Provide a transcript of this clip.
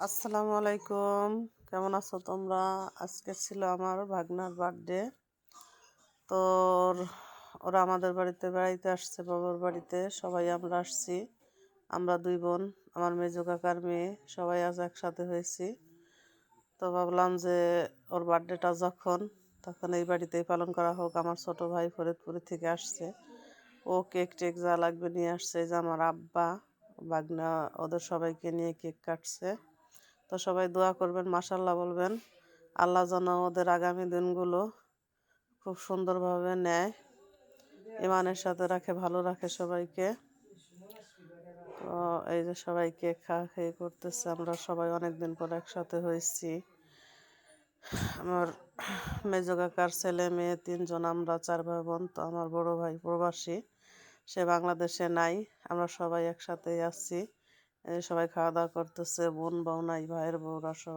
আসসালামু আলাইকুম। কেমন আছো তোমরা? আজকে ছিল আমার ভাগনার বার্থডে। তো ওরা আমাদের বাড়িতে বেড়াইতে আসছে, বাবার বাড়িতে সবাই আমরা আসছি। আমরা দুই বোন, আমার মেজো কাকার মেয়ে, সবাই আজ একসাথে হয়েছি। তো ভাবলাম যে ওর বার্থডেটা তখন এই বাড়িতেই পালন করা হোক। আমার ছোট ভাই ফরিদপুর থেকে আসছে, ও কেক টেক যা লাগবে নিয়ে আসছে। এই যে আমার আব্বা, ভাগনা, ওদের সবাইকে নিয়ে কেক কাটছে। তো সবাই দোয়া করবেন, মাশাল্লাহ বলবেন। আল্লাহ যেন ওদের আগামী দিনগুলো খুব সুন্দরভাবে নেয়, ইমানের সাথে রাখে, ভালো রাখে সবাইকে। তো এই যে সবাই কেক খাওয়া করতেছে, আমরা সবাই অনেক দিন পর একসাথে হয়েছি। আমার মেজো কাকার ছেলে মেয়ে 3জন, আমরা 4 ভাই বোন। তো আমার বড় ভাই প্রবাসী, সে বাংলাদেশে নাই। আমরা সবাই একসাথেই আছি। এই সবাই খাওয়া দাওয়া করতেছে, বোন বউ নাই, ভাইয়ের বউরা সবাই।